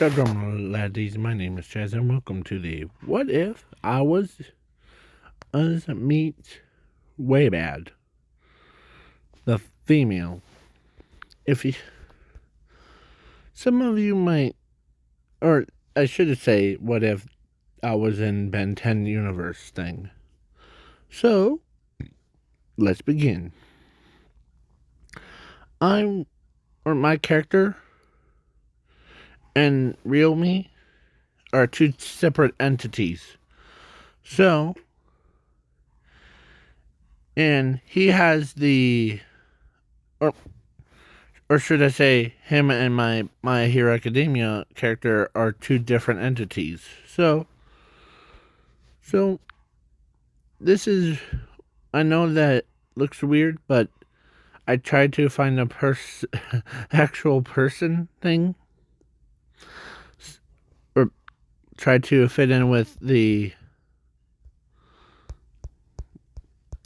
Shalom, laddies. My name is Chazz, and welcome to the What If I Was Us Meets Way Bad, the female. If you, some of you might, or I should say, what if I was in Ben10 universe thing. So, let's begin. My character and real me are two separate entities. So, and he has or should I say, him and my Hero Academia character are two different entities. So this is, I know that looks weird, but I tried to find a actual person thing, or tried to fit in with the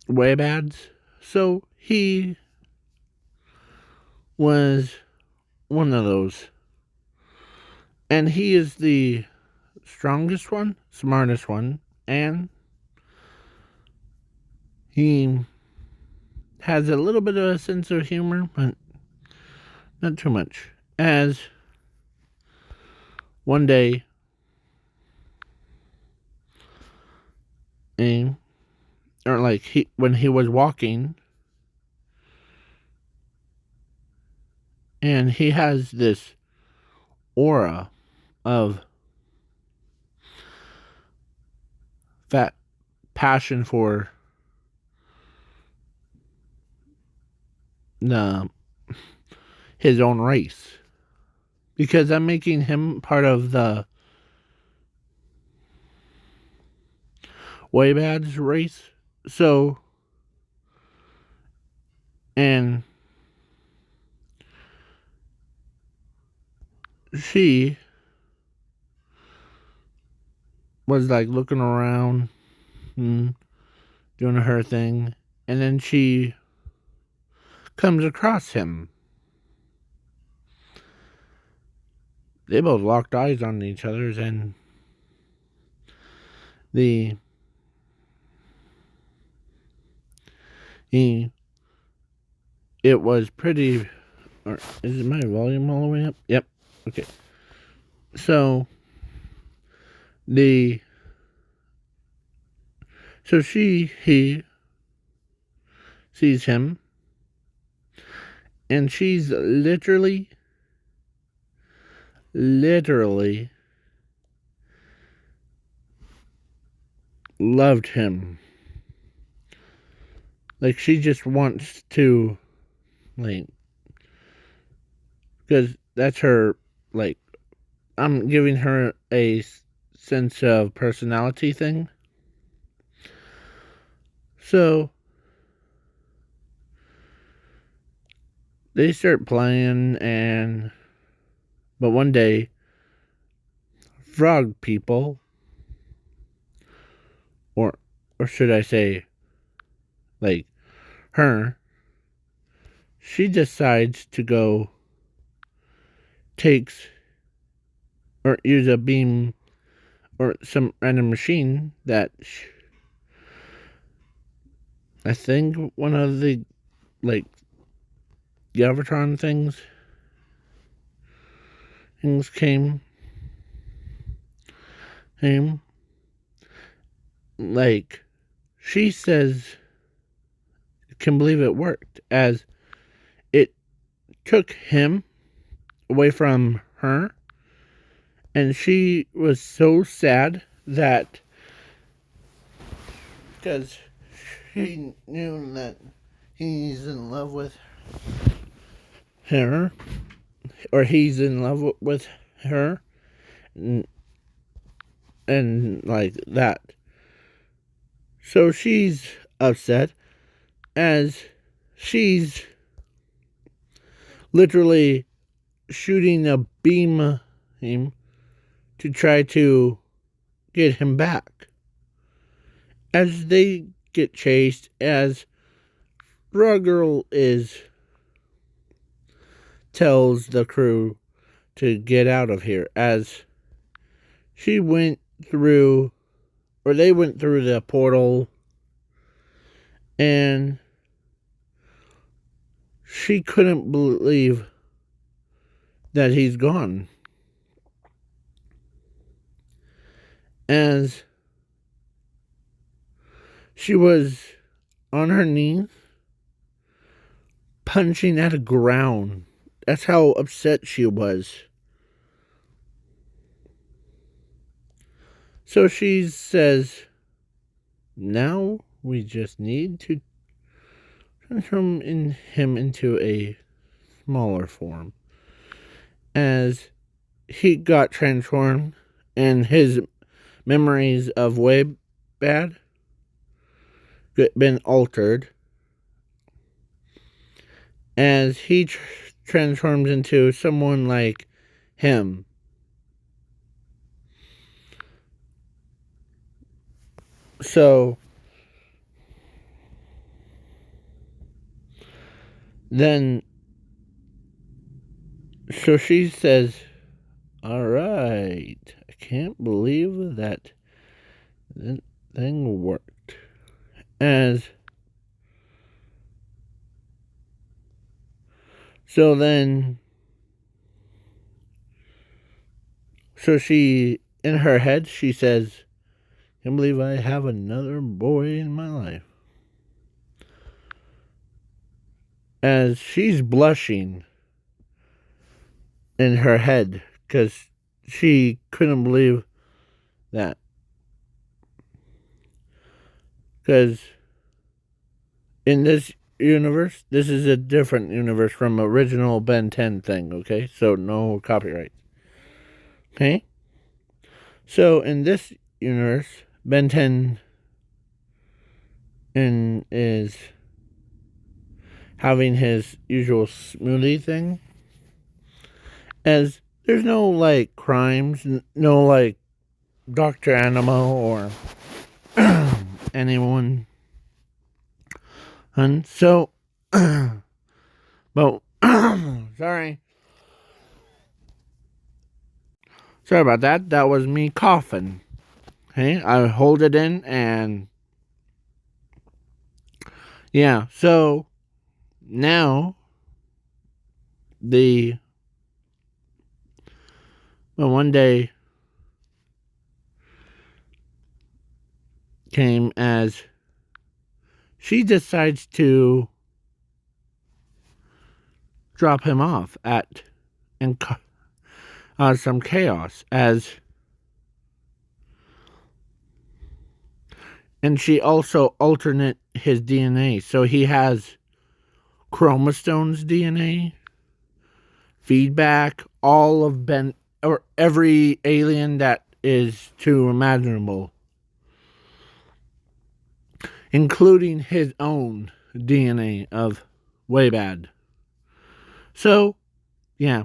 Waybads. So he was one of those. And he is the strongest one, smartest one, and he has a little bit of a sense of humor, but not too much. As one day, when he was walking, and he has this aura of passion for his own race, because I'm making him part of the Waybads race. So, and she was like looking around and doing her thing, and then she comes across him. They both locked eyes on each other's, and it was pretty. Or is my volume all the way up? Yep. Okay. So he sees him, and she's literally loved him. Like, she just wants to, like, because that's her, like, I'm giving her a sense of personality thing. So they start playing, but one day, frog people, or should I say, like, she decides to go use a beam or some random machine that I think one of the, like, Galvatron things came. Like, she says, can believe it worked, as it took him away from her, and she was so sad that, because she knew that he's in love with her, or he's in love with her, and like that. So she's upset, as she's literally shooting a beam to try to get him back. As they get chased, as Frog Girl tells the crew to get out of here, as she went through, or they went through the portal, and she couldn't believe that he's gone. As she was on her knees, punching at the ground. That's how upset she was. So she says, now we just need to transform him into a smaller form. As he got transformed and his memories of way bad been altered, as he transforms into someone like him. So she says, alright, I can't believe that thing worked. So she, in her head, she says, I can't believe I have another boy in my life. As she's blushing in her head, because she couldn't believe that. Because in this universe, this is a different universe from original Ben 10 thing, okay? So no copyright. Okay? So in this universe, Ben 10 is having his usual smoothie thing. As there's no like crimes, no like Dr. Animal or anyone. And so, but sorry about that. That was me coughing. Okay, I hold it in, and yeah. So now one day came as she decides to drop him off and some chaos, and she also alternate his DNA, so he has chromosomes DNA, feedback, all of or every alien that is too imaginable, including his own DNA of way bad. So, yeah.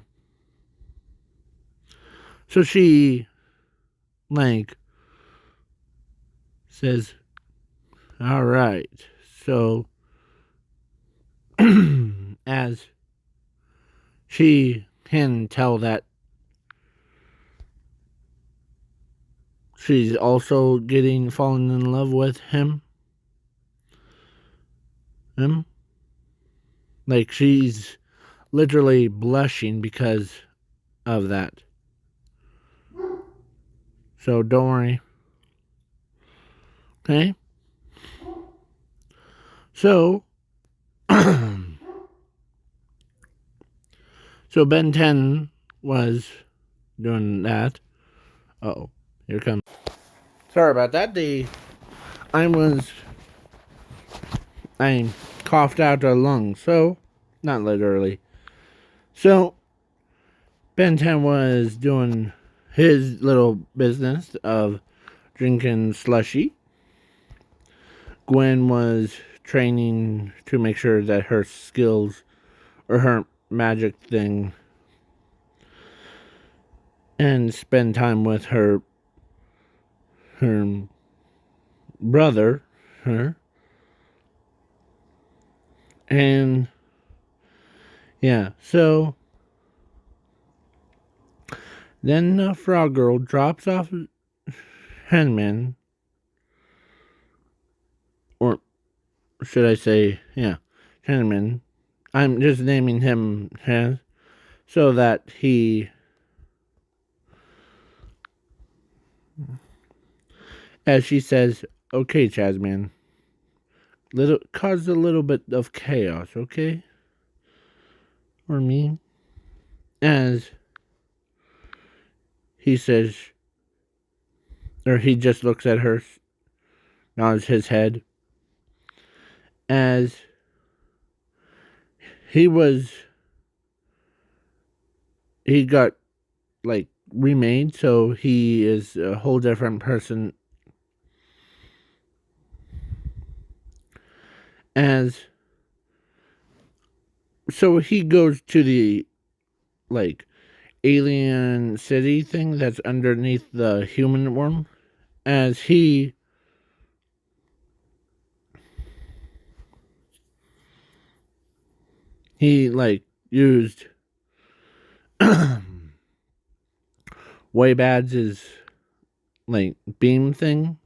So she, like, says, alright, so, as she can tell that she's also falling in love with him. Like, she's literally blushing because of that. So don't worry. Okay? So, so Ben 10 was doing that. Uh-oh, here comes. Sorry about that. I coughed out a lung, so, not literally. So, Ben 10 was doing his little business of drinking slushy. Gwen was training to make sure that her skills, or her magic thing, and spend time with her brother, and yeah, so Then the frog girl drops off Henman, or should I say, yeah, Henman. I'm just naming him Chazz, so that he, as she says, okay, Chazzman, cause a little bit of chaos, okay? Or me. As he says, or he just looks at her, nods his head, as he got like remade, so he is a whole different person. So he goes to the like alien city thing that's underneath the human world, as he like used way bad's like beam thing,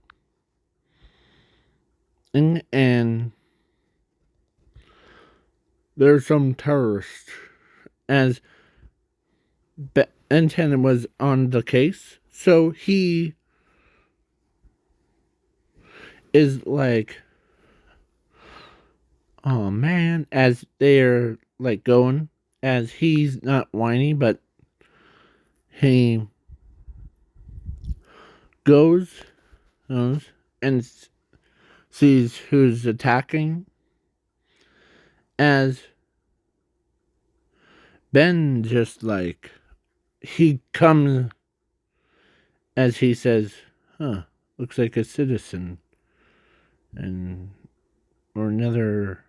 and there's some terrorists, as ben10 was on the case, so he is like, oh man, as they're like going, as he's not whiny, but he goes and sees who's attacking, as Ben just like, he comes, as he says, looks like a citizen, and or another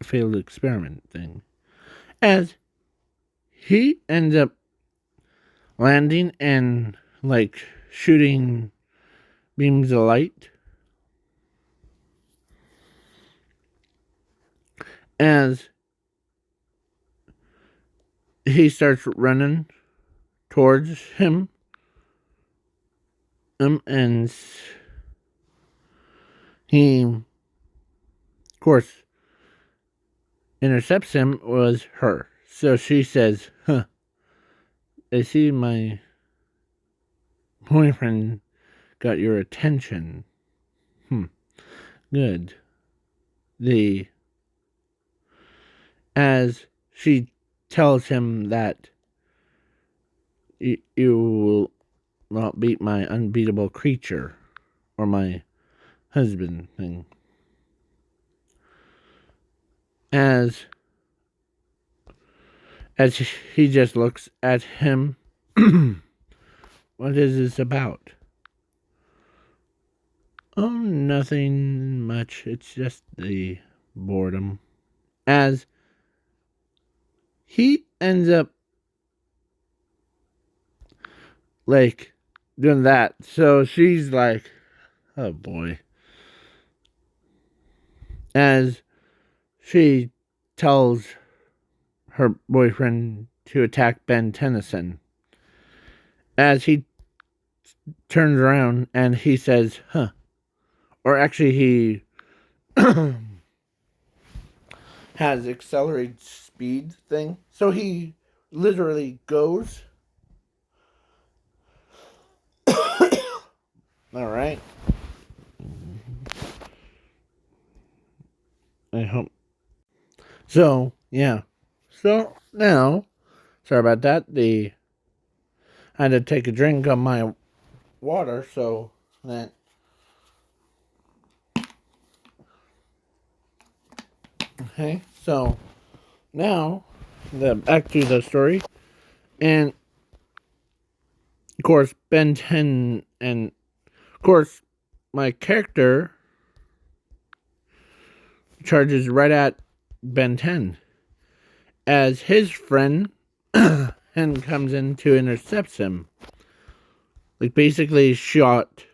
failed experiment thing, as he ends up landing and like shooting beams of light, as he starts running towards him, and he, of course, intercepts him, was her. So she says, I see my boyfriend got your attention. Good. As she tells him that you will not beat my unbeatable creature, or my husband thing. As he just looks at him, what is this about? Oh, nothing much. It's just the boredom. As he ends up like doing that. So she's like, oh boy. As she tells her boyfriend to attack Ben10, as he turns around and he says, or actually he has accelerated speed thing. So he literally goes. All right. I hope. So, yeah. So, now, sorry about that. I had to take a drink of my water, so that. Okay, so now, back to the story. And, of course, Ben10, and, of course, my character charges right at Ben10, as his friend and comes in to intercept him. Like, basically shot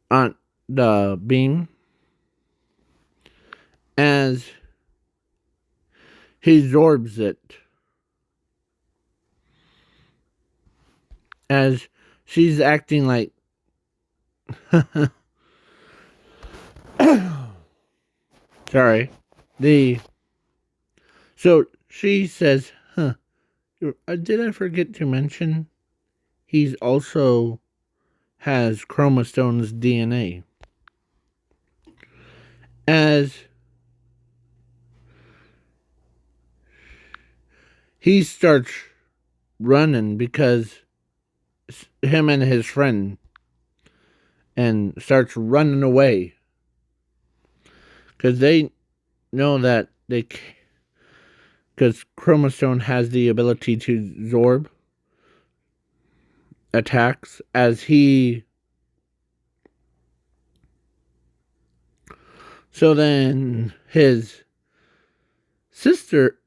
on the beam, as he absorbs it. as she's acting like sorry. So she says, did I forget to mention he's also has chromosomes DNA? As he starts running because him and his friend and starts running away because they know that because chromosome has the ability to absorb attacks as he. So then his sister,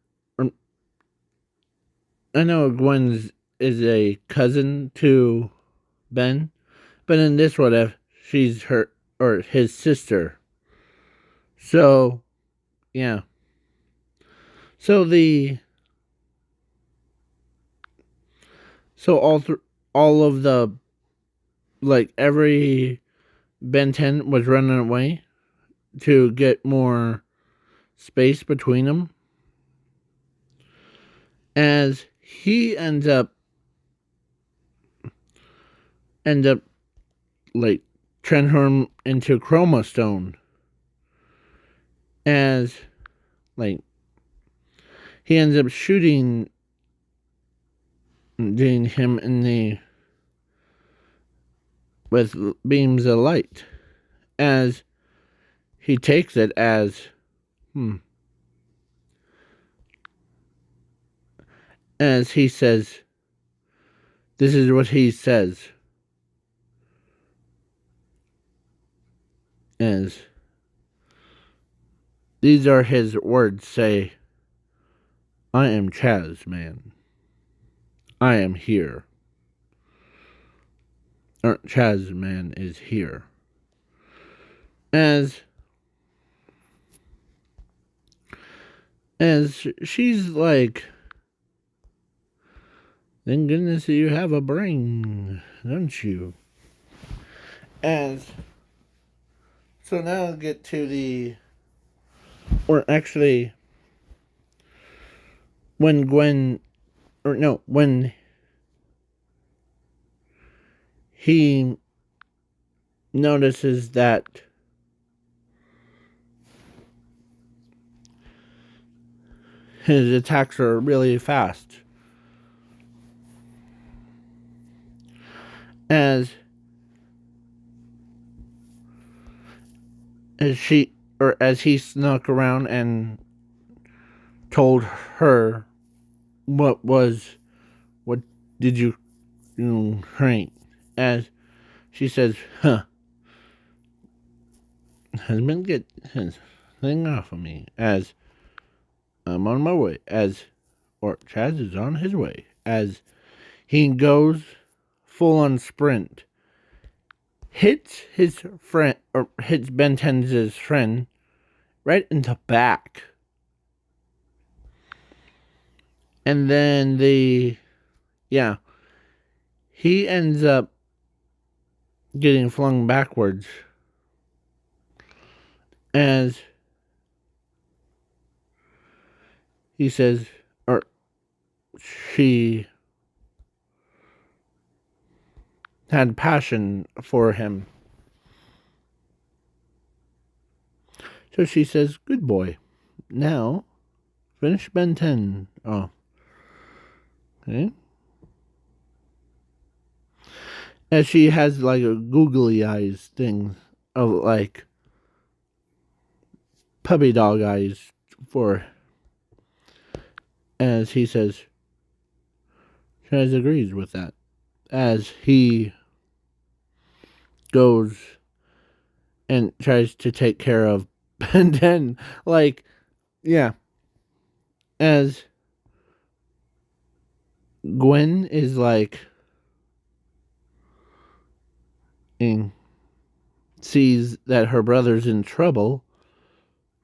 I know Gwen is a cousin to Ben, but in this what if she's her or his sister. So yeah. So all of the like every Ben 10 was running away to get more space between them. As he ends up like transform into chromostone. As like he ends up shooting him in the with beams of light. As he takes it as as he says, this is what he says. As these are his words, say, I am Chazzman. I am here. Or Chazzman is here. As she's like, thank goodness you have a brain, don't you? As so now I'll get to the, or actually, when he notices that his attacks are really fast. As he snuck around and told her what did you drink? As she says, husband, get his thing off of me. As I'm on my way. Or Chazz is on his way. As he goes full on sprint, hits his friend, or hits Ben 10's friend right in the back. And then he ends up getting flung backwards as he says, or she had passion for him. So she says, good boy. Now, finish Ben 10. Oh. Okay. As she has like a googly eyes thing of like puppy dog eyes for. As he says, Chazz agrees with that. As he goes and tries to take care of Ben 10. Like, yeah. As Gwen is like, sees that her brother's in trouble,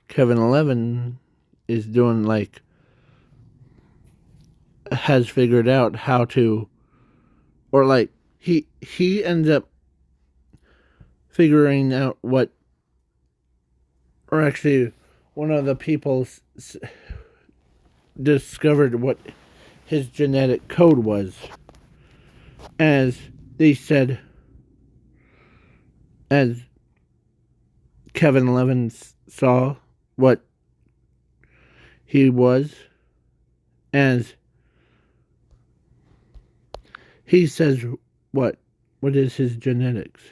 Kevin 11 is doing like, has figured out how to, or like, he ends up figuring out what, or actually, one of the people discovered what his genetic code was, as they said, as Kevin Levin saw what he was, as he says what is his genetics,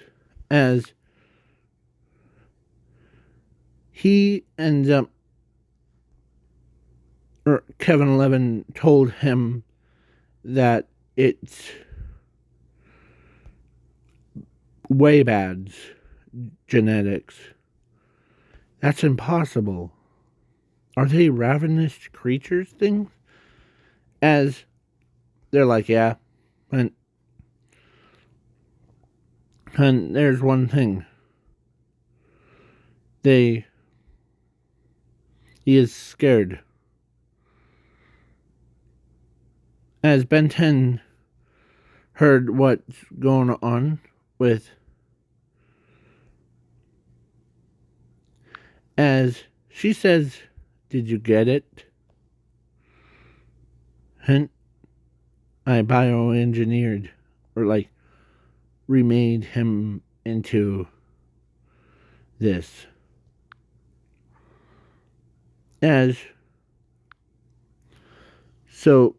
as he ends up, or Kevin Levin told him that it's way bad genetics. That's impossible. Are they ravenous creatures things? As they're like, yeah. And there's one thing. He is scared. As Ben10 heard what's going on with, as she says, did you get it? Hint, I bioengineered, or like remade him into this. As so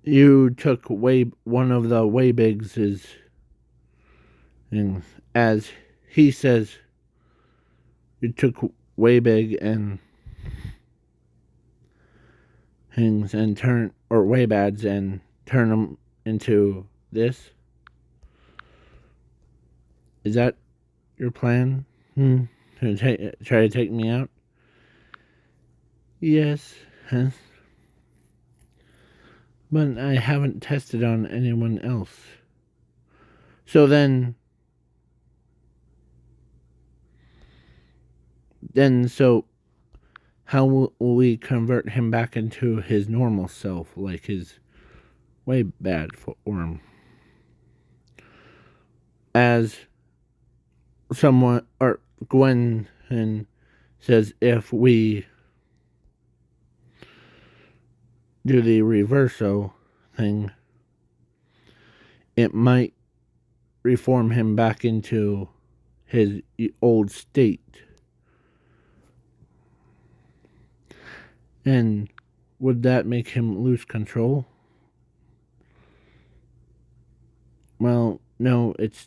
you took one of the way bigs is, as he says, you took way big and things and turn, or way bads, and turn them into this. Is that your plan? To try to take me out? Yes. Huh? But I haven't tested on anyone else. So then so how will we convert him back into his normal self, like his way bad form? As someone, or Gwen says, if we do the reverso thing, it might reform him back into his old state. And would that make him lose control? Well, no, it's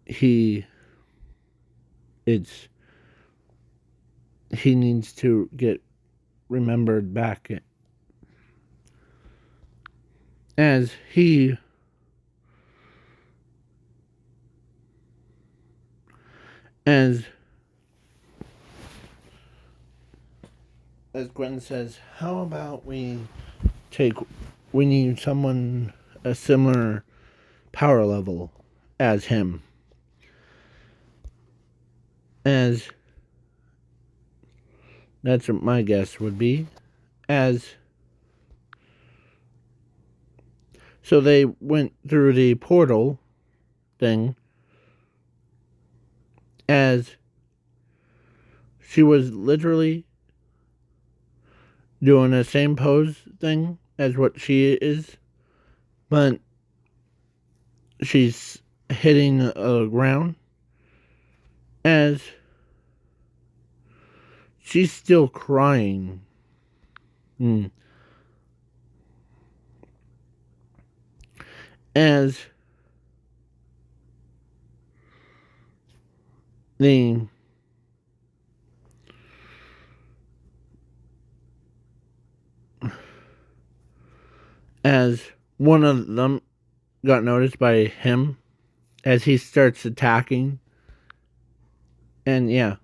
he needs to get remembered back, as Gwen says, how about we need someone a similar power level as him. As that's what my guess would be. As so they went through the portal thing, as she was literally doing the same pose thing as what she is, but she's hitting the ground, as she's still crying. As one of them got noticed by him, as he starts attacking. And yeah.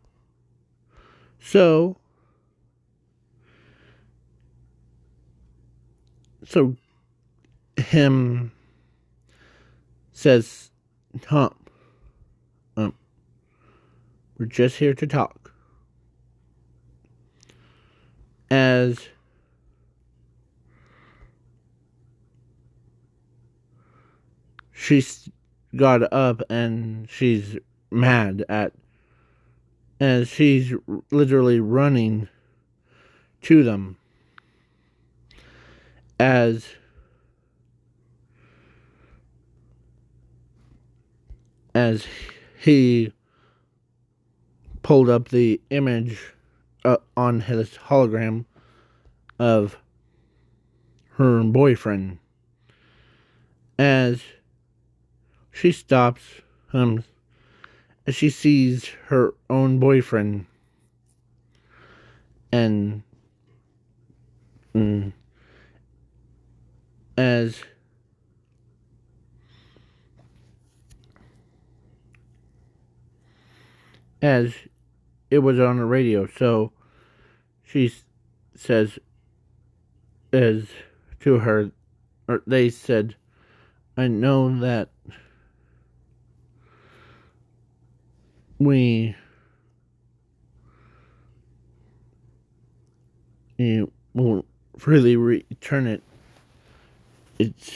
So him says, we're just here to talk. As she's got up and she's mad at, as she's literally running to them as he pulled up the image on his hologram of her boyfriend. As she stops him, as she sees her own boyfriend, and as it was on the radio, so she says, as to her, or they said, I know that we will really return it. It's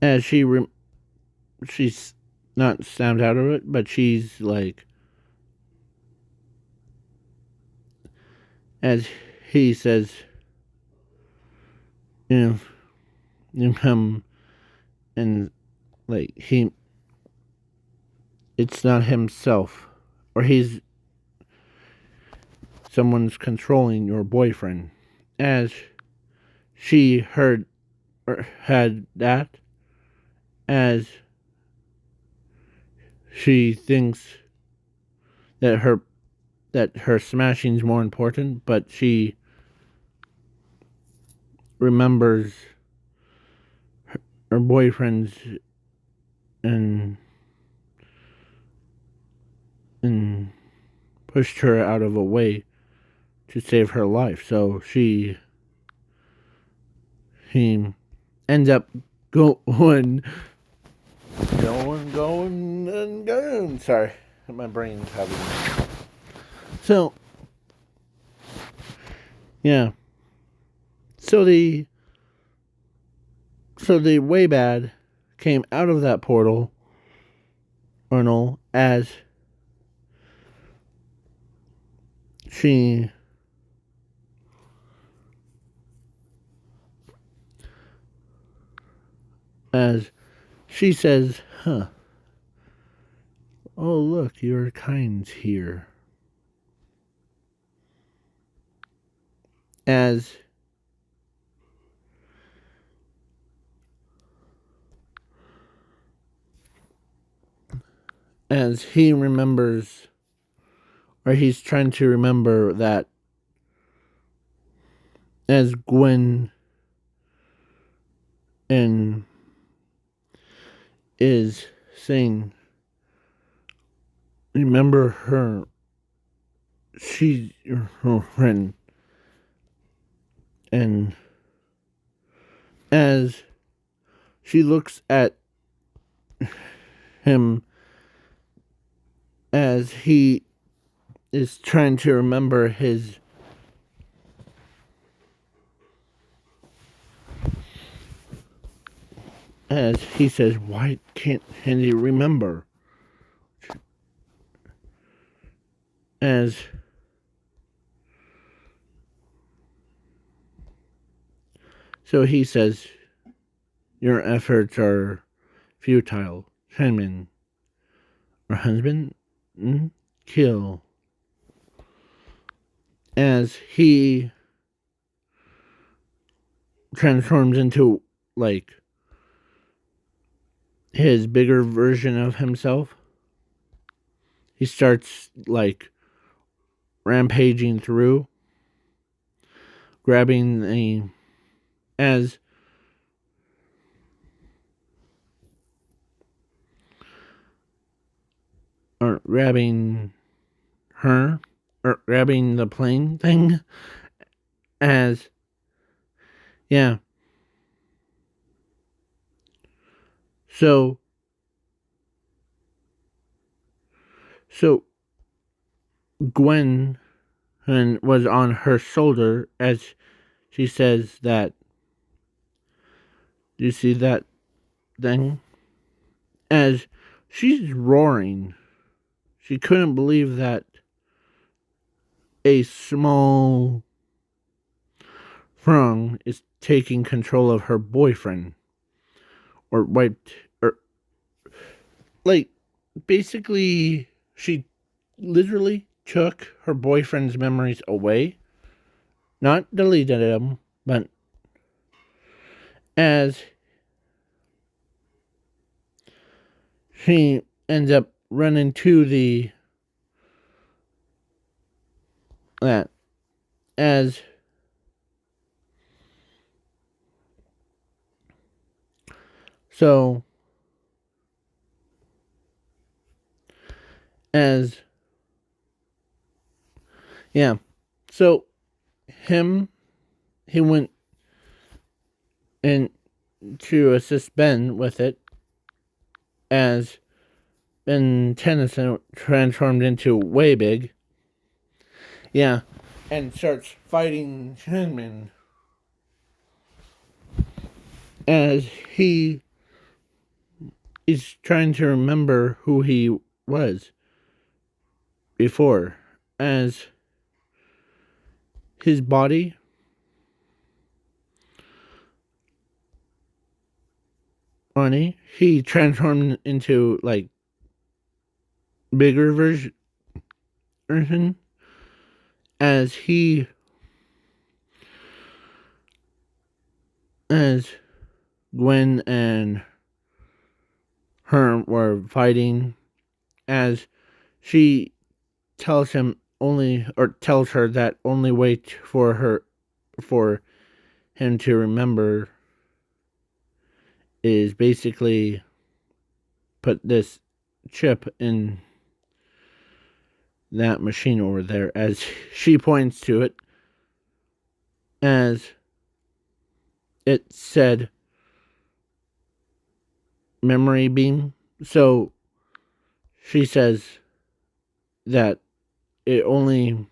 as she's not snapped out of it, but she's like, as he says, you come, and like it's not himself, or someone's controlling your boyfriend. As she heard or had that, as she thinks that her smashing's more important, but she remembers her boyfriend's and pushed her out of a way to save her life. So he ends up going. Sorry, my brain's having. So, yeah. So the way bad came out of that portal, as she says, huh, oh look, your kind's here. As he remembers, or he's trying to remember that, as Gwen is saying, remember her, she's your friend. And as she looks at him, as he is trying to remember his as he says, why can't he remember? As so he says, your efforts are futile. Chazzman, or husband, kill. As he transforms into, like, his bigger version of himself, he starts, like, rampaging through, grabbing grabbing her, or grabbing the plane thing, yeah. So Gwen was on her shoulder, as she says that, do you see that thing, as she's roaring. She couldn't believe that a small frog is taking control of her boyfriend. Or wiped, or like, basically, she literally took her boyfriend's memories away. Not deleted them, but as she ends up running to that, as so, as, yeah, so, he went in to assist Ben with it, as ben10 transformed into way big, yeah, and starts fighting Chazzman, as he is trying to remember who he was before, as his body he transformed into like bigger version, as Gwen and her were fighting, as she tells her that only way for him to remember is basically put this chip in that machine over there, as she points to it, as it said memory beam. So she says that it only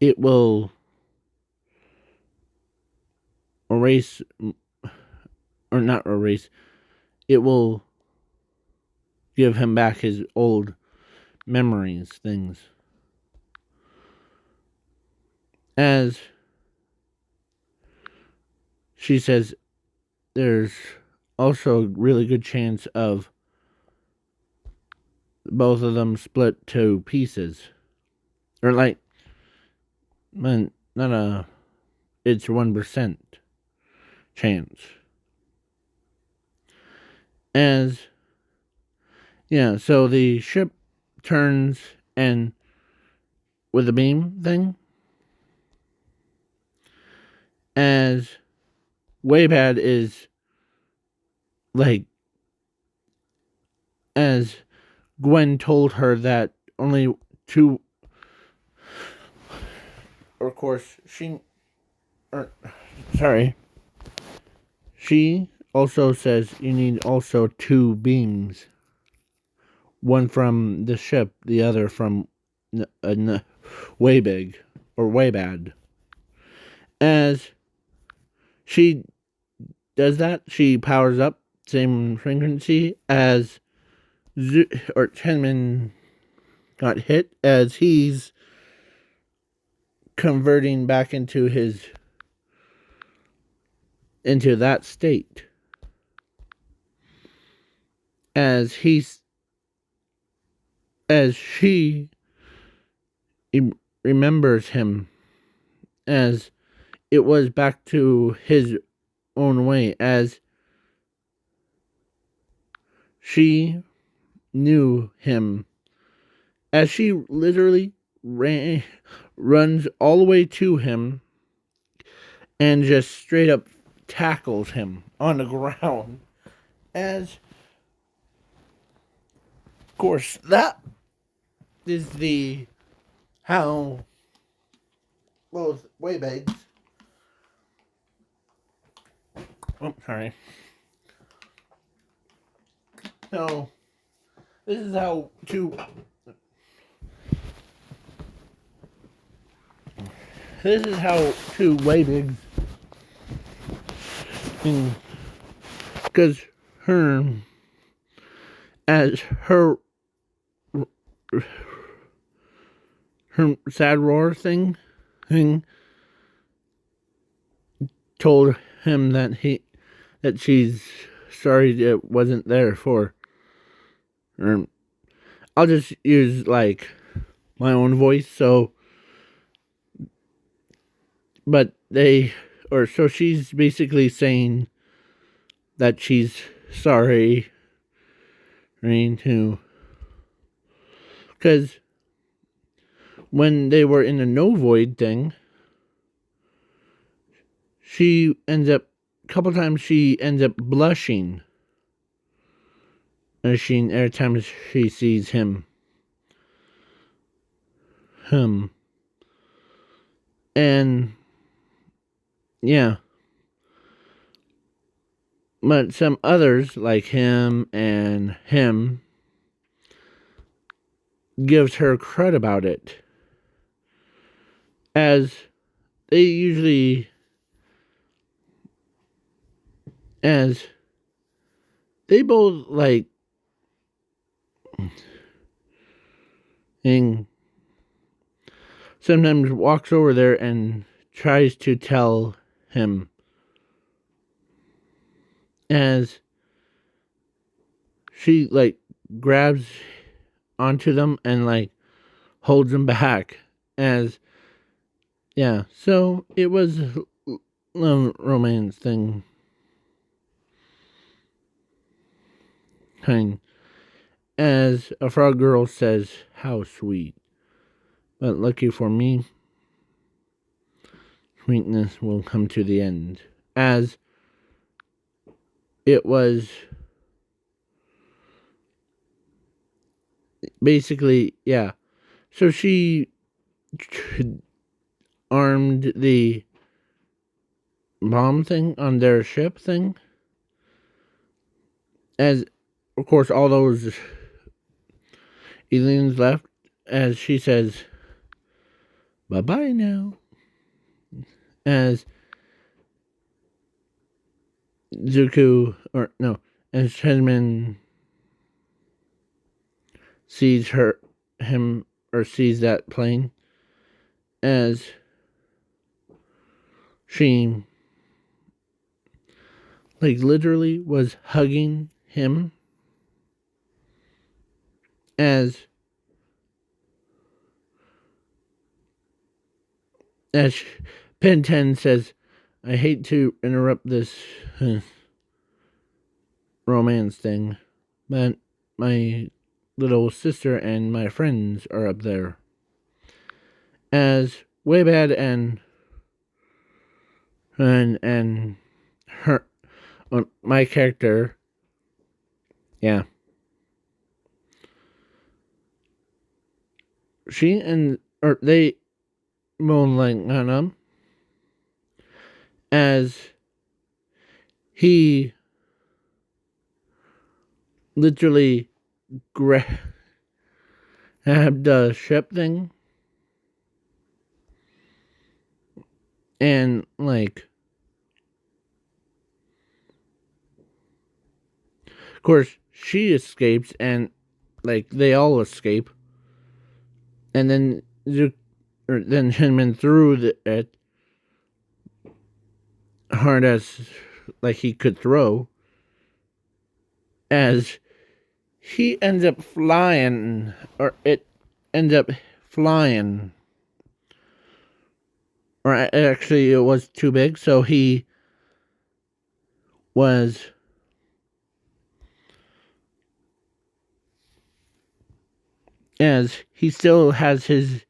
it will erase, or not erase, it will give him back his old memories, things. As she says, there's also a really good chance of both of them split to pieces. Or like, man, it's 1% chance. As, yeah, so the ship turns, and with the beam thing, as way bad is like, as Gwen told her that only two, of course, she also says you need also two beams. One from the ship, the other from way big, or way bad. As she does that, she powers up, same frequency as Chenman got hit, as he's converting back into that state, as she remembers him, as it was back to his own way, as she knew him, as she literally runs all the way to him and just straight up tackles him on the ground. As, of course, that is how both Waybags. Oh, sorry. So, this is how this is how two way bigs, because as her sad roar thing told him that she's sorry it wasn't there for her. I'll just use like my own voice, so she's basically saying that she's sorry, too, because when they were in the no void thing, a couple times she ends up blushing every time she sees him. And yeah. But some others, like him and him, gives her credit about it. As they both like sometimes walks over there and tries to tell him, as she like grabs onto them and like holds them back, so it was a romance thing. As a frog girl says, how sweet. But lucky for me, sweetness will come to the end. As it was basically, yeah. So she armed the bomb thing on their ship thing. As, of course, all those aliens left, as she says, bye-bye now. As Chazzman sees sees that plane, as she like literally was hugging him, as ben10 says, I hate to interrupt this romance thing, but my little sister and my friends are up there. As way bad and her, my character, yeah. They moonlight on him, as he literally grabbed the ship thing and like, of course she escapes and like they all escape, and then Hinman threw it hard as like he could throw, as he ends up flying, or it ends up flying, or actually it was too big, so he was as he still has his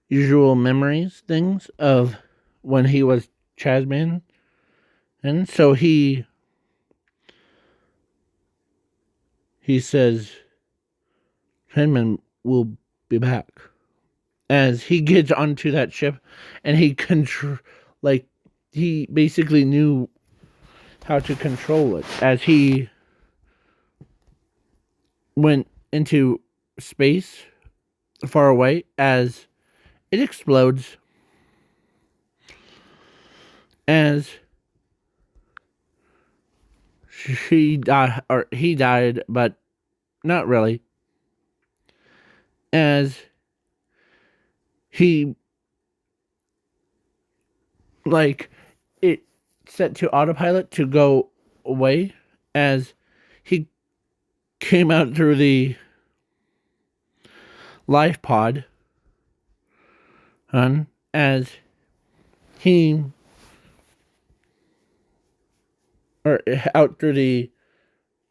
usual memories things of when he was chazzman, and so he says Hinman will be back, as he gets onto that ship and he he basically knew how to control it, as he went into space far away, as it explodes, as she died, or he died, but not really, as he, like, it set to autopilot to go away, as he came out through the life pod, as he, or out through the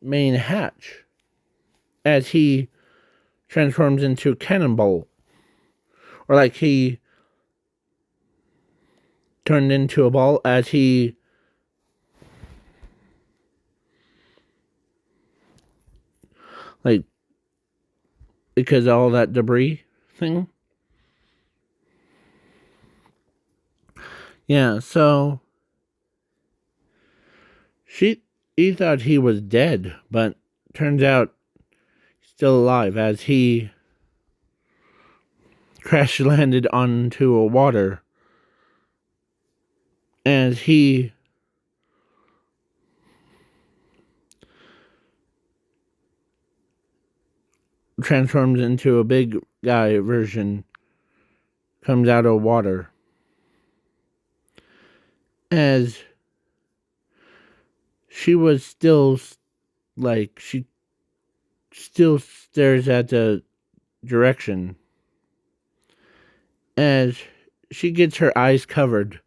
main hatch, as he transforms into Cannonball, or like he turned into a ball, as he like, because of all that debris thing. Yeah, so he thought he was dead, but turns out he's still alive, as he crash landed onto a water, as he transforms into a big guy version, comes out of water, as she was still, like, she still stares at the direction, as she gets her eyes covered,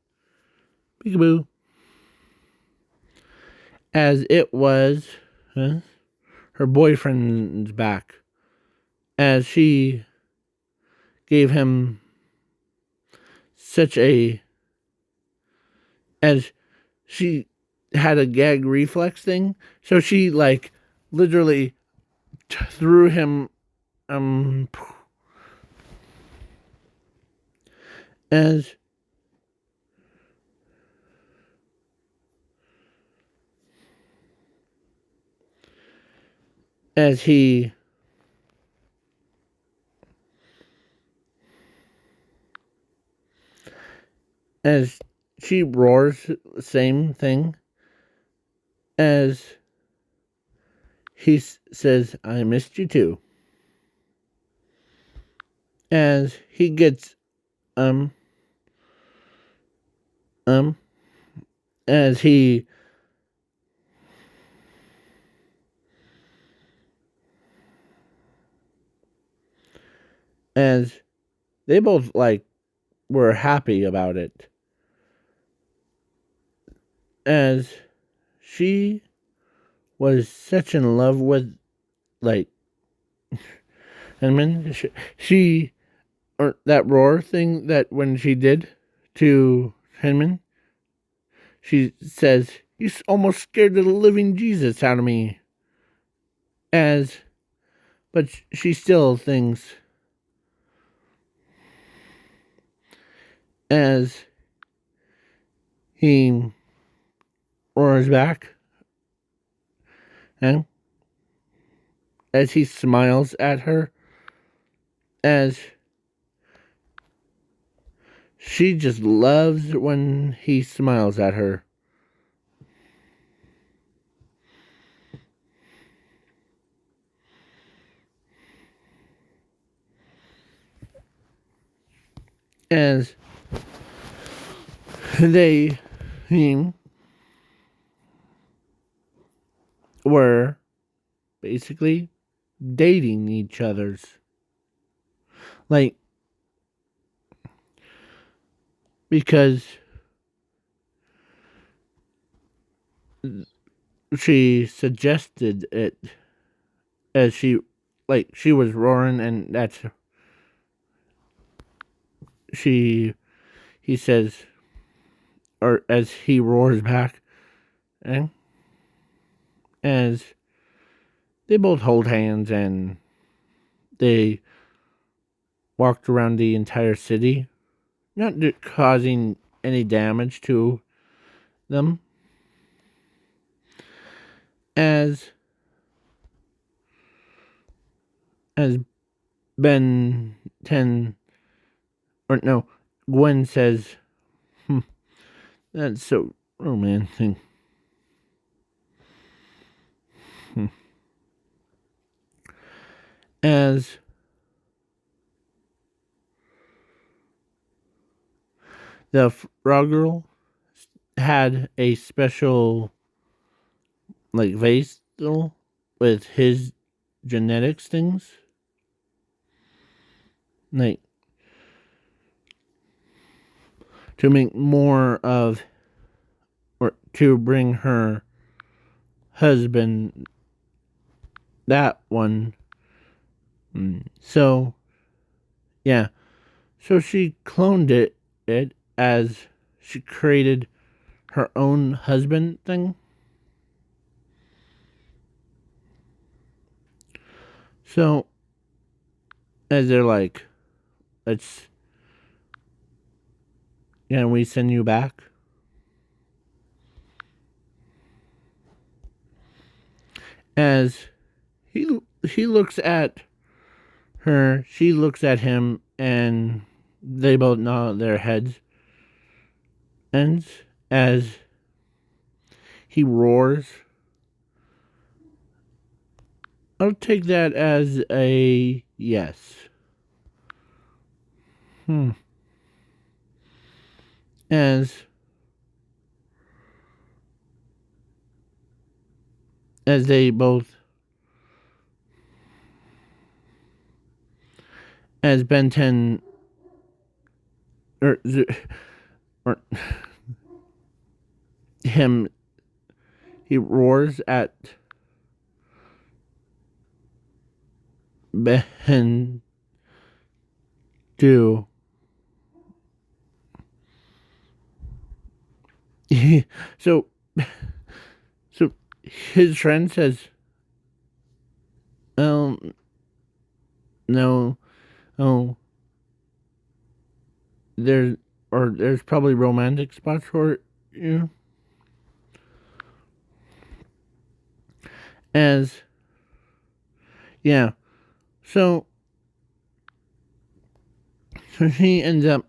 peekaboo, as it was her boyfriend's back, as she gave him such a, as she had a gag reflex thing, so she, like, literally threw him, as he as she roars, same thing, as he says, "I missed you too," as he gets, as he, as they both, like, were happy about it, as she was such in love with, like, and she, or that roar thing that when she did to Hinman, she says, "You almost scared the living Jesus out of me," as, but she still thinks, as he roars back, and as he smiles at her, as she just loves when he smiles at her. As they were basically dating each other's. Like, because she suggested it, as she, like, she was roaring, and that's, he says, or as he roars back, and as they both hold hands, and they walked around the entire city, not causing any damage to them, as ben10, or no, Gwen says, That's so romantic. As the frog girl had a special vase with his genetics things, to make more of, or to bring her husband that one. So yeah, so she cloned it as she created her own husband thing. So as they're like, can we send you back? As he looks at her, she looks at him, and they both nod their heads. And as he roars, I'll take that as a yes. As they both, as ben10, or him, he roars at ben do. So his friend says, no, there's probably romantic spots for you. As yeah, so she ends up,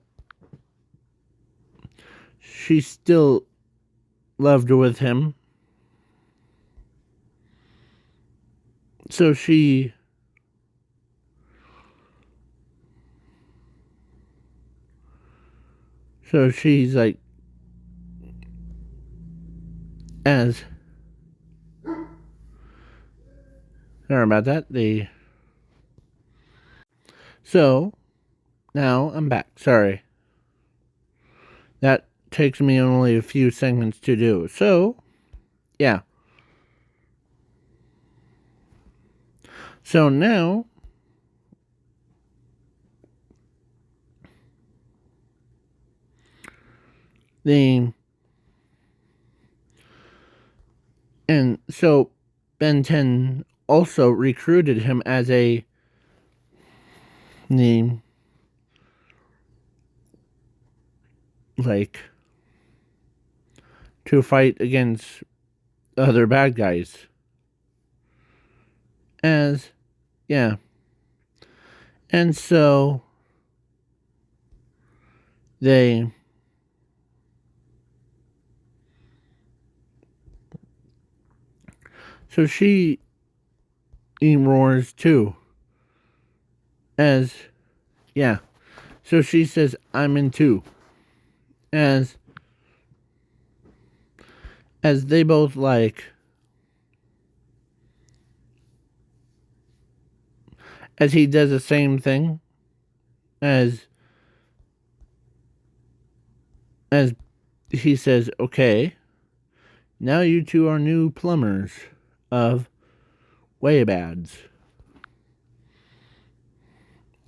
she still loved with him. So she's like, as sorry about that. So now I'm back. Sorry. That takes me only a few segments to do. So yeah. So now and so ben10 also recruited him as a name, to fight against other bad guys. As yeah. And so she roars too. As yeah. So she says, I'm in too. As they both as he does the same thing as he says, okay, now you two are new plumbers of Waybads.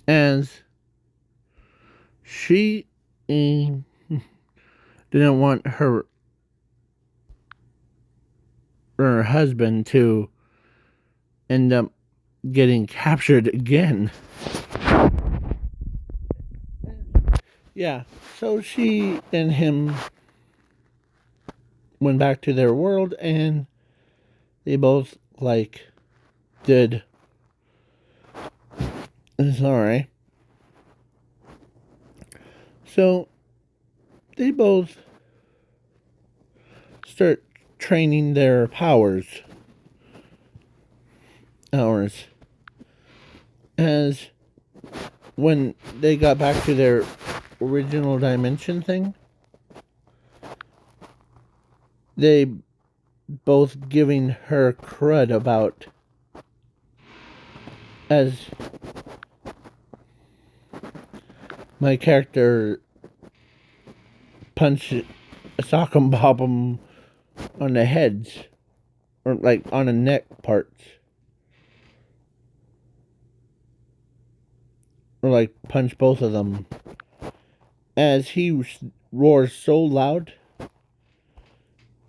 As she didn't want her husband to end up getting captured again. Yeah, so she and him went back to their world, and they both did. Sorry. So they both start training their powers. As when they got back to their original dimension thing, they both giving her crud about as my character punch sock 'em bop 'em on the heads or like on the neck parts, or like punch both of them as he roars so loud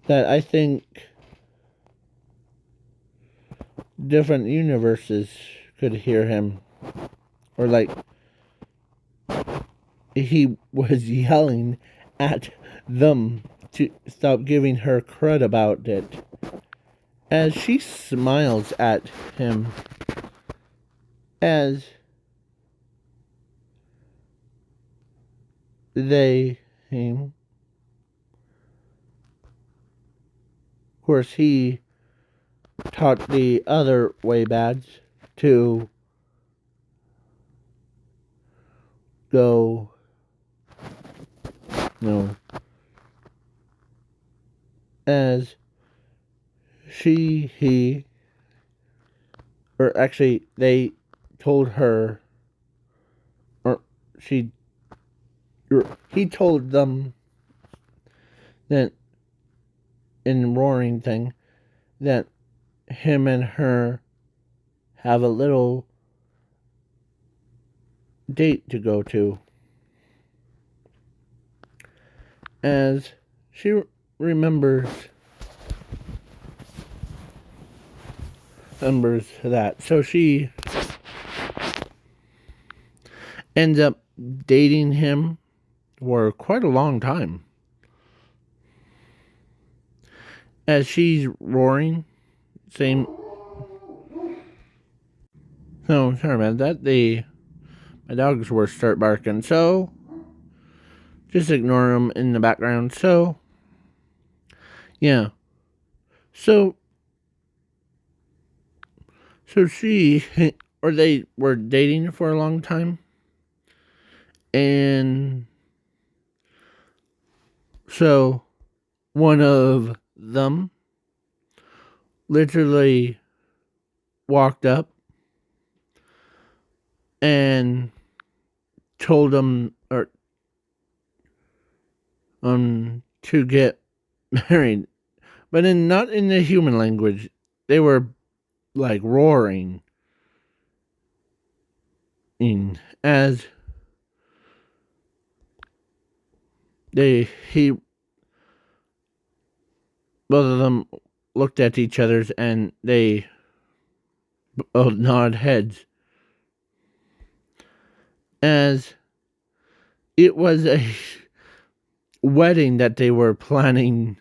that I think different universes could hear him, or like he was yelling at them to stop giving her crud about it, as she smiles at him as of course he taught the other Waybads to go, as he, or actually they told her, or he told them that in roaring thing that him and her have a little date to go to, as she remembers that. So she ends up dating him for quite a long time. As she's roaring, same. No, sorry about that. My dogs were start barking, so just ignore them in the background. So, yeah. So she, or they were dating for a long time. And so one of them literally walked up and told him to get married, but not in the human language. They were like roaring as both of them looked at each other and they both nod heads, as it was a wedding that they were planning.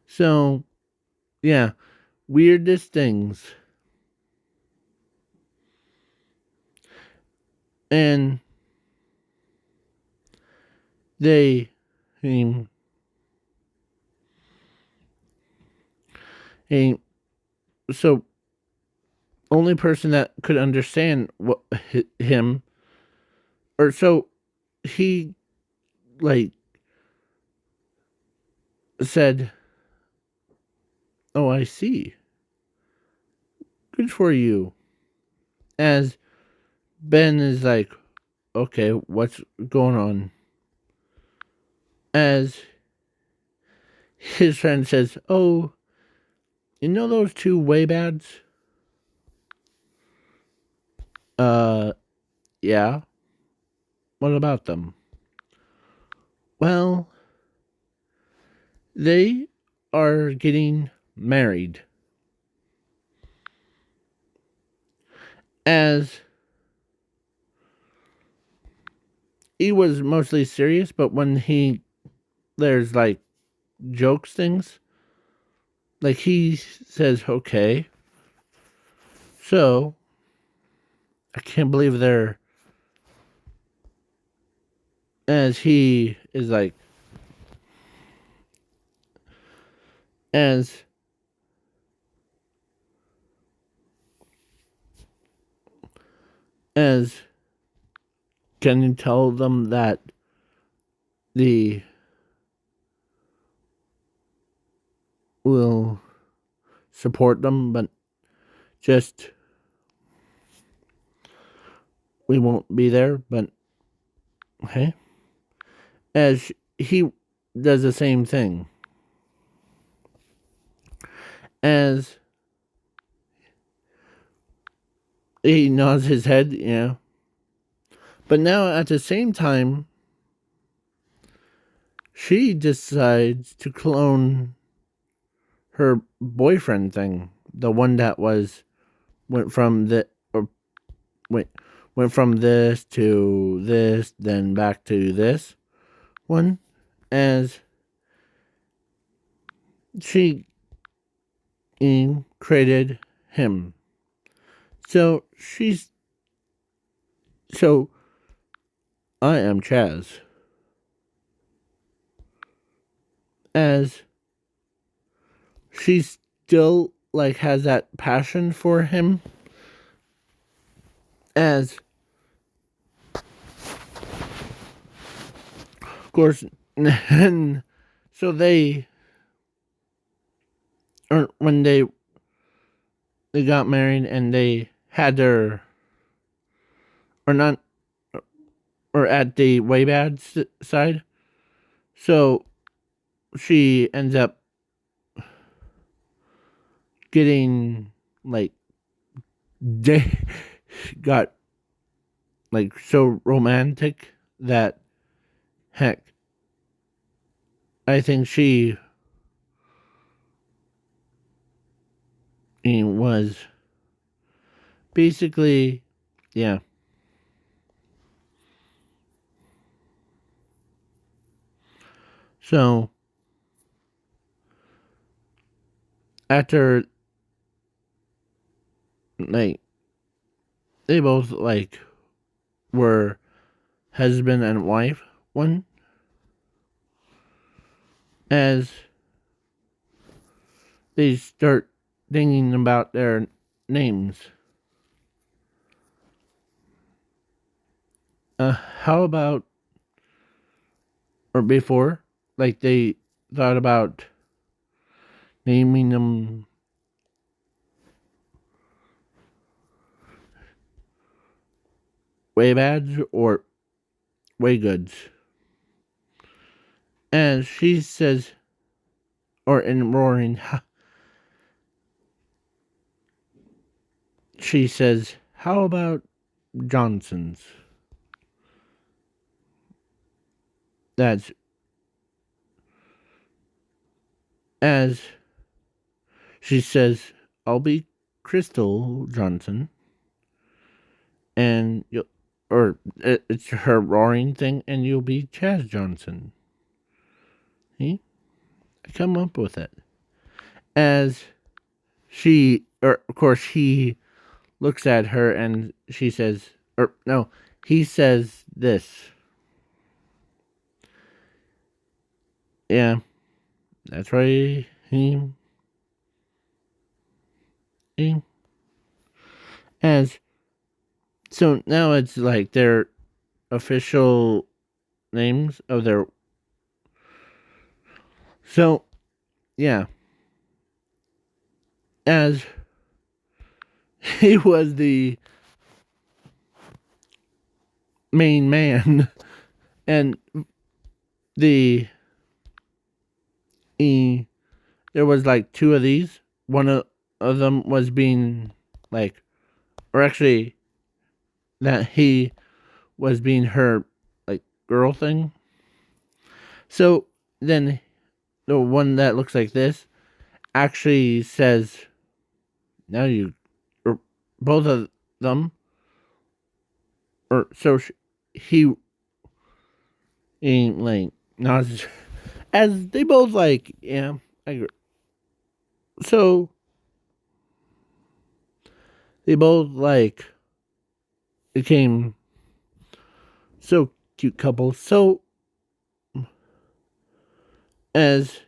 So, yeah, weirdest things. And they so only person that could understand what him, or so he like said, "Oh, I see. Good for you." As Ben is like, "Okay, what's going on?" As his friend says, "Oh, you know those two Waybads?" Yeah. What about them? Well, they are getting married. As he was mostly serious, but when there's like jokes things, like he says, "Okay." So I can't believe they're as he is like, as as can you tell them that the will support them, but just we won't be there. But okay, as he does the same thing, as he nods his head, yeah. But now at the same time, she decides to clone her boyfriend thing, the one that went from the or went from this to this, then back to this one, as she created him. So I am Chazz, as she still like has that passion for him, as of course, and so they, or when they got married and they had their, or not, or at the way bad side, so she ends up getting like they got like so romantic that heck, I think she was basically, yeah. So after like they both like were husband and wife one, as they start thinking about their names. How about, or before, like they thought about naming them way bads or way goods. And she says, or in roaring, she says, how about Johnson's? That's as she says, I'll be Crystal Johnson, and you'll, or it's her roaring thing, and you'll be Chazz Johnston. See? I come up with it. As she, or of course, he looks at her and she says, or no, he says this. Yeah, that's right. He as so now it's like their official names of their. So yeah, as he was the main man, and the he, there was like two of these. One of them was being like, or actually, that he was being her like girl thing. So then the one that looks like this actually says, now you, or both of them, or so he ain't like, not as they both like, yeah, I agree. So they both like became so cute couple. So, as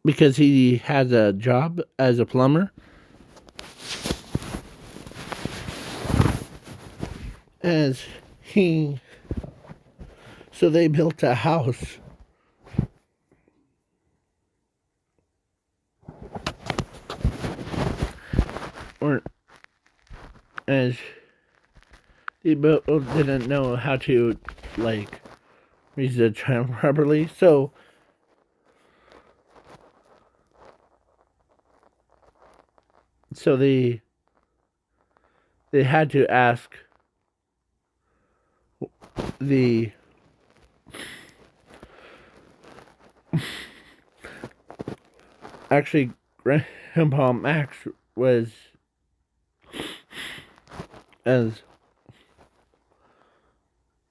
because he has a job as a plumber, as he, so they built a house. Or, as they both didn't know how to, like, raise the child properly, so they had to ask the actually Grandpa Max was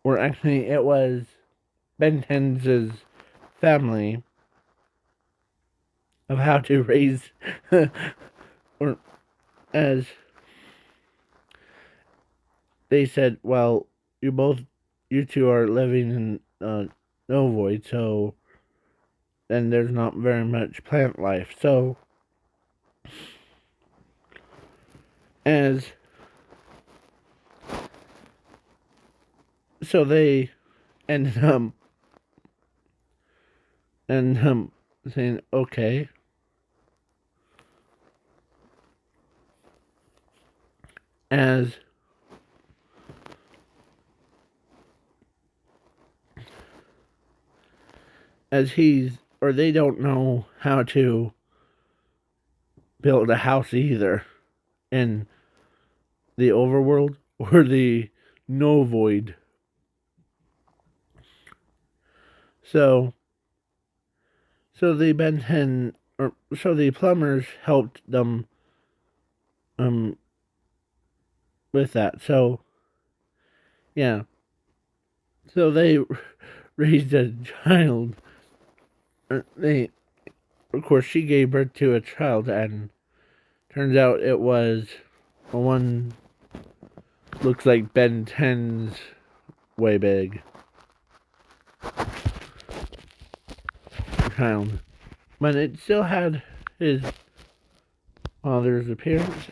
actually it was ben10's family of how to raise or as they said, well, you two are living in no void, so then there's not very much plant life. So as so they ended saying, okay, as they don't know how to build a house either in the overworld or the no void. So the ben10 or so the plumbers helped them with that. So yeah. So they raised a child. They, of course, she gave birth to a child, and turns out it was one looks like ben10's way big child, but it still had his father's appearance,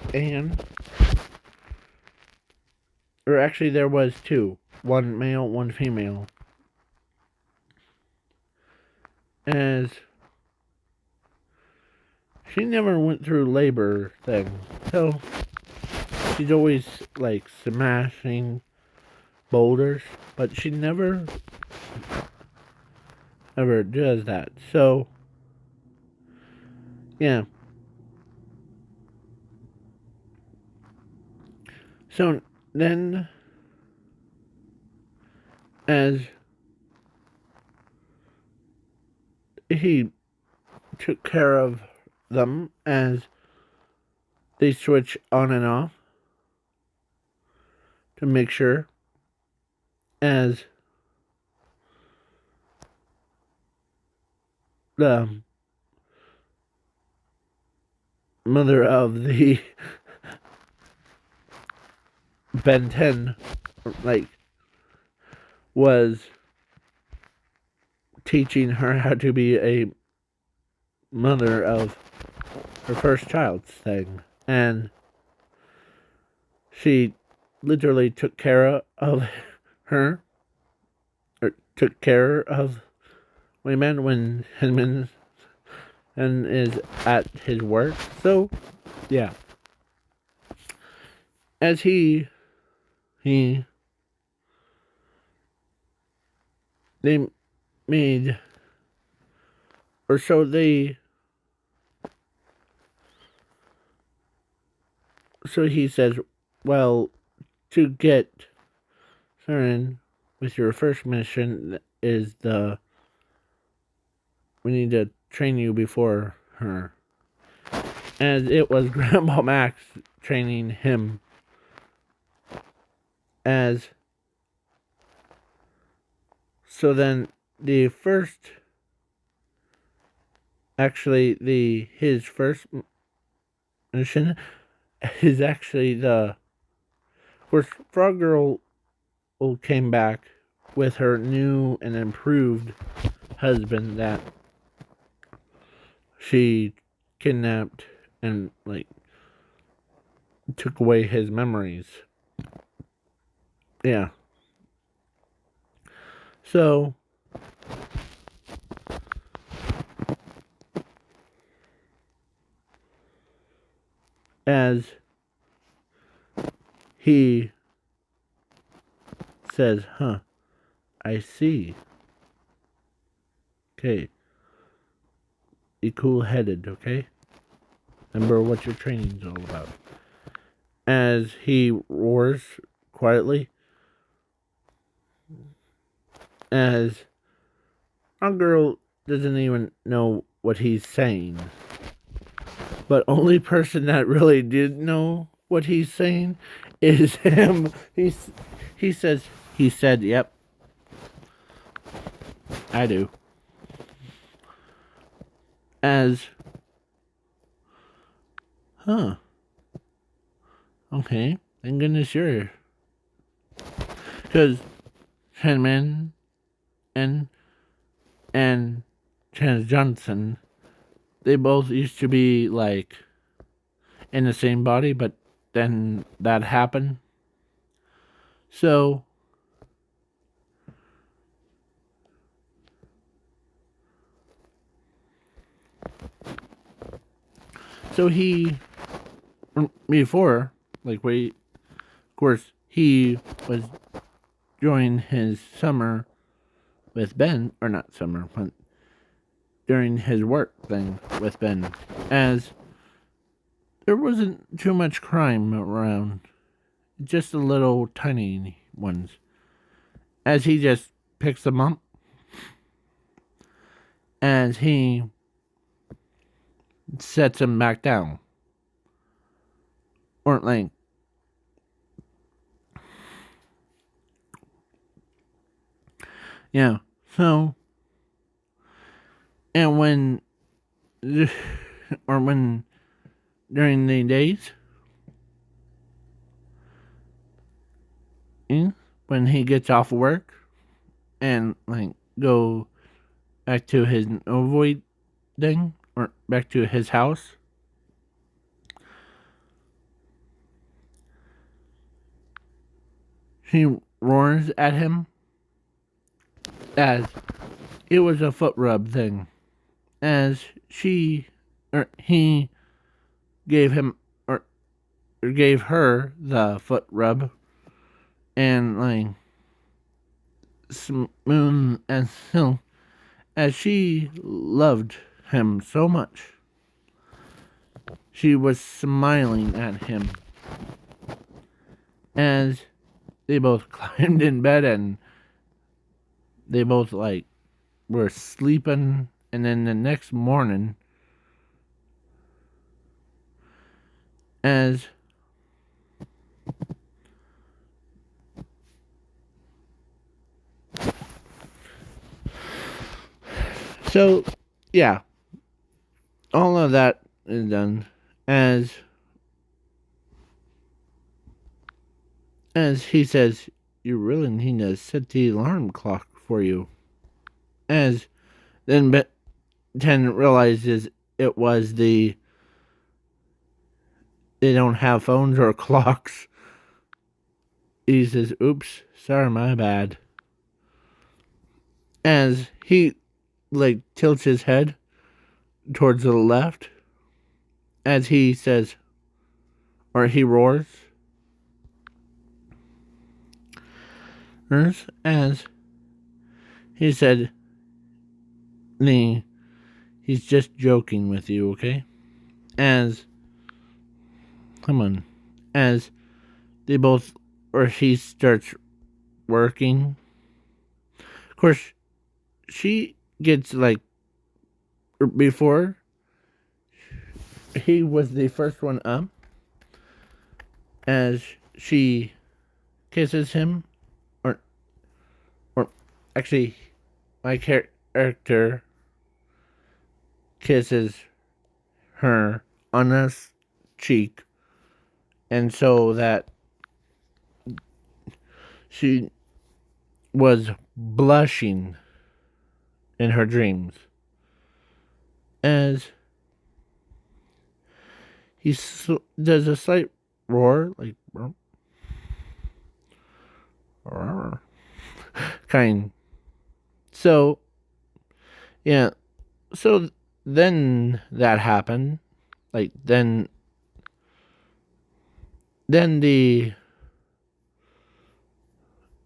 or actually there was two, one male, one female, as she never went through labor thing, so she's always like smashing boulders, but she never ever does that. So yeah. So then, as he took care of them, as they switch on and off to make sure, as the mother of the ben10 like was teaching her how to be a mother of her first child's thing, and she literally took care of her, or took care of Wayman when Hinman and is at his work. So yeah, as they made, or so they, so he says, well, to get started with your first mission is we need to train you before her. And it was Grandpa Max training him, as so then the first, actually his first mission is actually the Of course, Frog Girl came back with her new and improved husband that she kidnapped and took away his memories. Yeah. So as he says, I see. Okay. Be cool-headed, okay? Remember what your training's all about. As he roars quietly, as our girl doesn't even know what he's saying. But only person that really did know what he's saying is him. He said, yep, I do. As, okay, thank goodness you're here. Because chazzman and Chazz Johnston, they both used to be in the same body, but then that happened. So he before of course he was during his summer with Ben, or not summer, but during his work thing with Ben, as there wasn't too much crime around, just a little tiny ones, as he just picks them up, as he sets them back down, or yeah, so, and when during the days, when he gets off work and go back to his void thing, or back to his house, she roars at him as it was a foot rub thing, as he gave him or gave her the foot rub and smooth and silk, as she loved him so much. She was smiling at him as they both climbed in bed, and they both were sleeping, and then the next morning, as so yeah, all of that is done, as he says, you really need to set the alarm clock for you. As then ben10 realizes it was they don't have phones or clocks. He says, oops, sorry, my bad. As he tilts his head towards the left, as he says, or he roars, as he said, he's just joking with you, okay? As, come on, as they both, or he starts working. Of course, she gets before he was the first one up, as she kisses him, or actually, my character kisses her on the cheek, and so that she was blushing in her dreams as he does a slight roar, like kind. So, yeah. So then that happened. Like then the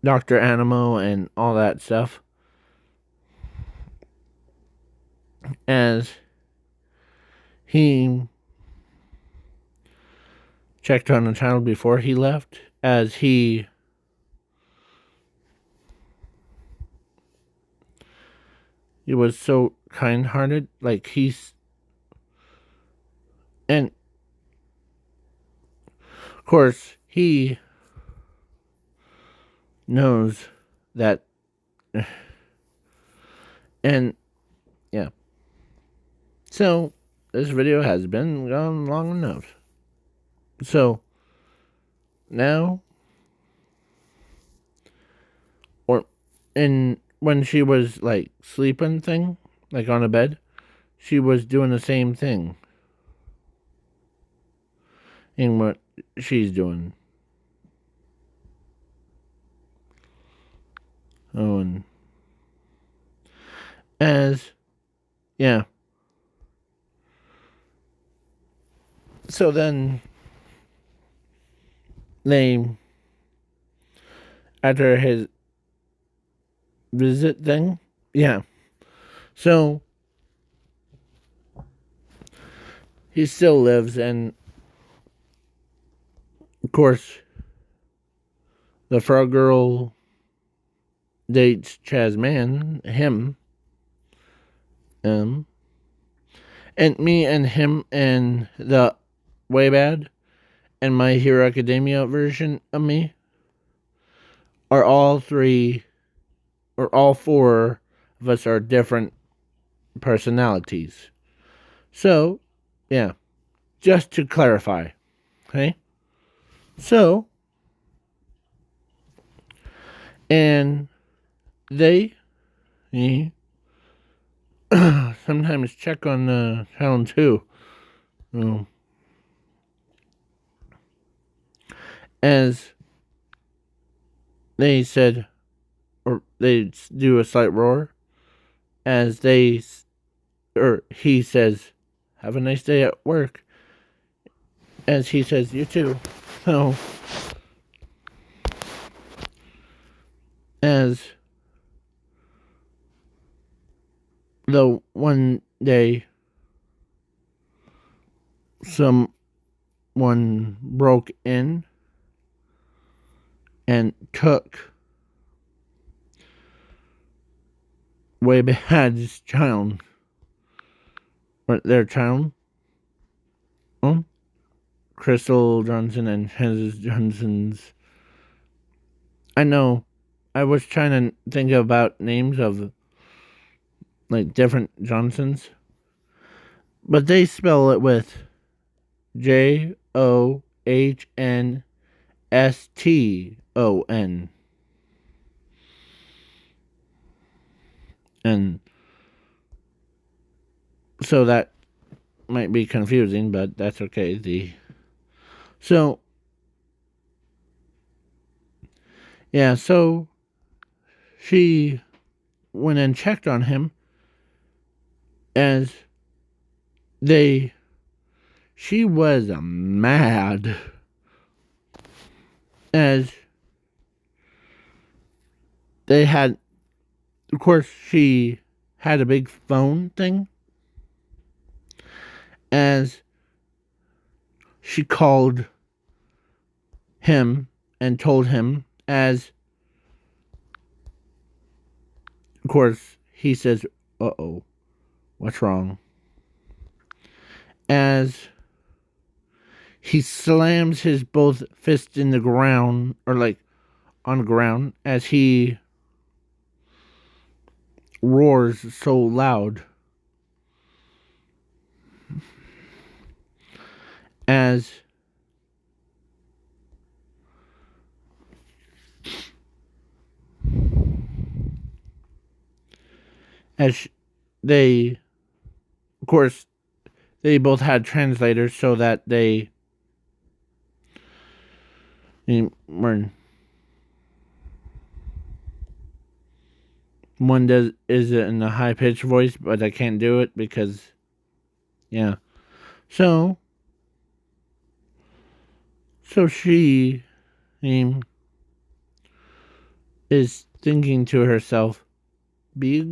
Dr. Animo and all that stuff, as he checked on the child before he left, as he was so kind-hearted, like he's, and of course he knows that, and yeah. So this video has been gone long enough. So now, and when she was like sleeping thing, like on a bed, she was doing the same thing in what she's doing. Oh, and as, yeah. So then they, after his visit thing, yeah. So he still lives, and of course, the frog girl dates Chazzman, him, and me and him and the Way Bad and My Hero Academia version of me are all three, or all four of us are different personalities. So, yeah, just to clarify, okay? So, and they sometimes check on the channel too. As they said, or they do a slight roar, as they, or he says, "Have a nice day at work," as he says, "You too." So, as the one day someone broke in and took Way Bad's child, or their child, Crystal Johnson and Chazz Johnston's. I know, I was trying to think about names of like different Johnsons, but they spell it with JOHNSTON. And so that might be confusing, but that's okay. So yeah, so she went and checked on him, as she was mad, as they had, of course, she had a big phone thing, as she called him and told him, as of course he says, "Uh-oh, what's wrong?" As he slams his both fists in the ground, or like on the ground, as he roars so loud, as as they, of course, they both had translators so that they were. One is in a high pitched voice, but I can't do it because, yeah. So she is thinking to herself, be a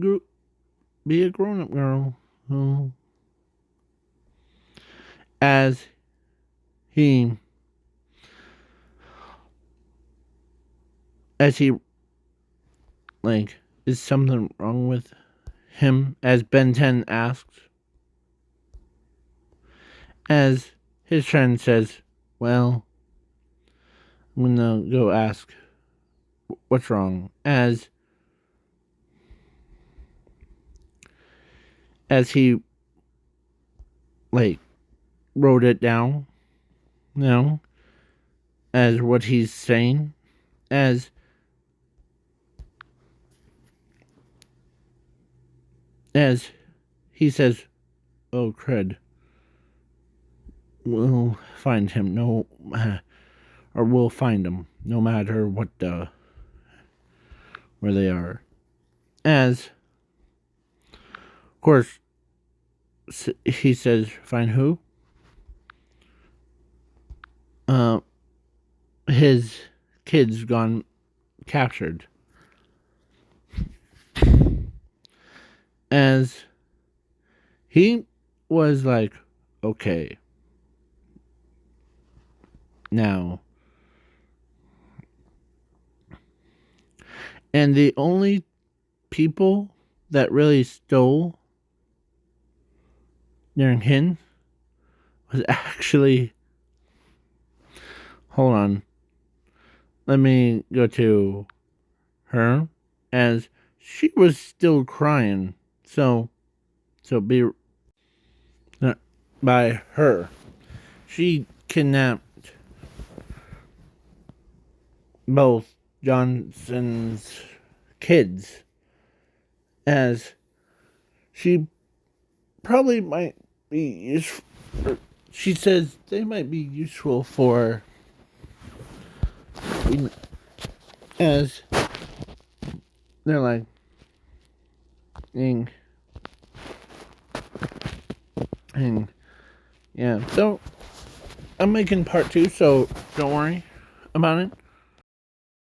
grown up girl. Oh. As he like, is something wrong with him? As Ben 10 asks. As his friend says, well, I'm gonna go ask what's wrong. As he wrote it down, as what he's saying, as he says, oh crud, we'll find him, or we'll find him, no matter what where they are. As, of course, he says, find who? His kid's gone captured. As he was like, okay, now. And the only people that really stole during him was actually, hold on, let me go to her, as she was still crying. So be by her. She kidnapped both Johnson's kids, as she probably might be useful. She says they might be useful for, as they're like, and yeah. So I'm making part 2, so don't worry about it.